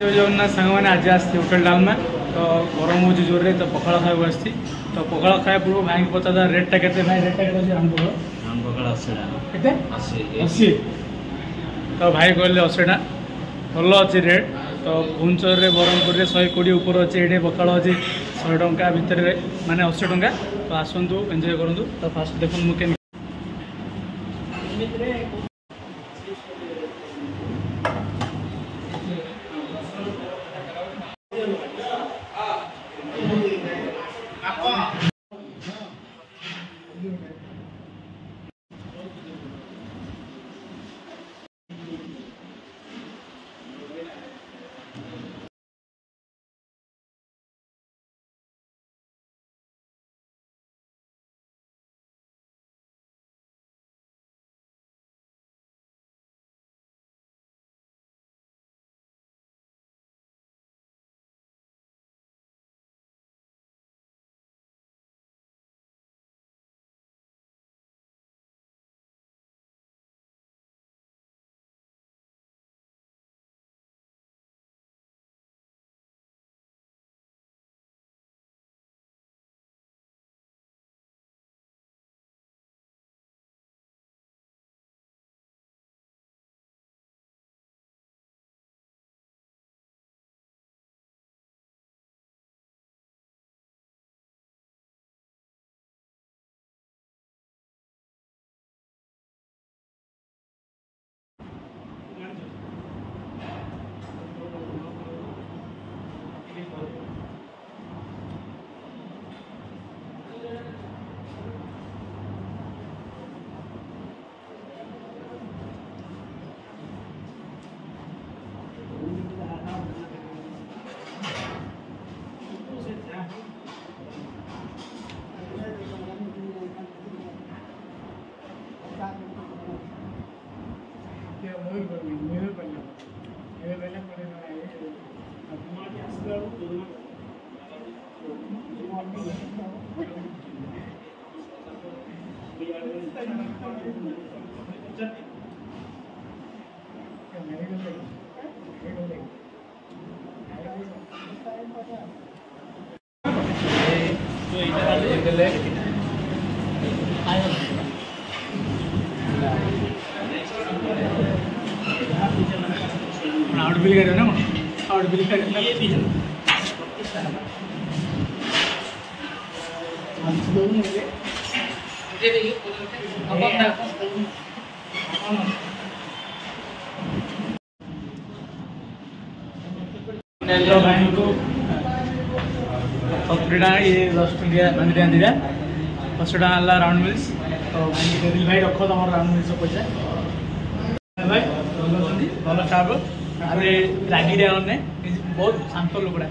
जगन्नाथ सांग मैंने आज आसती होटल डालमा तो गरम हो जोर तो पखाड़ खाया आसती तो पखाड़ खाया पूर्व भाई को पचार रेटा के भाई रेटा के आम पखाड़ 80 तो भाई कहले 80 भल अच्छे रेट तो भुवनेश्वर में ब्रह्मपुर में 120 ऊपर अच्छे ये पखाड़ अच्छे 100 टंका भितर माने 80 टंका तो आसतु एंजॉय करूँ तो फास्ट देखो मुझे आउट बिल कर ना आउट बिल कर भाई को 70 टाँग ये 10 टंकिया बांधि दिया 10 टाँग है राउंड मिल्स तो भाई भाई रख तुम राउंड मिल्स पैसा भाई भल स्टाफ अरे रागी बहुत शांत लोकटा।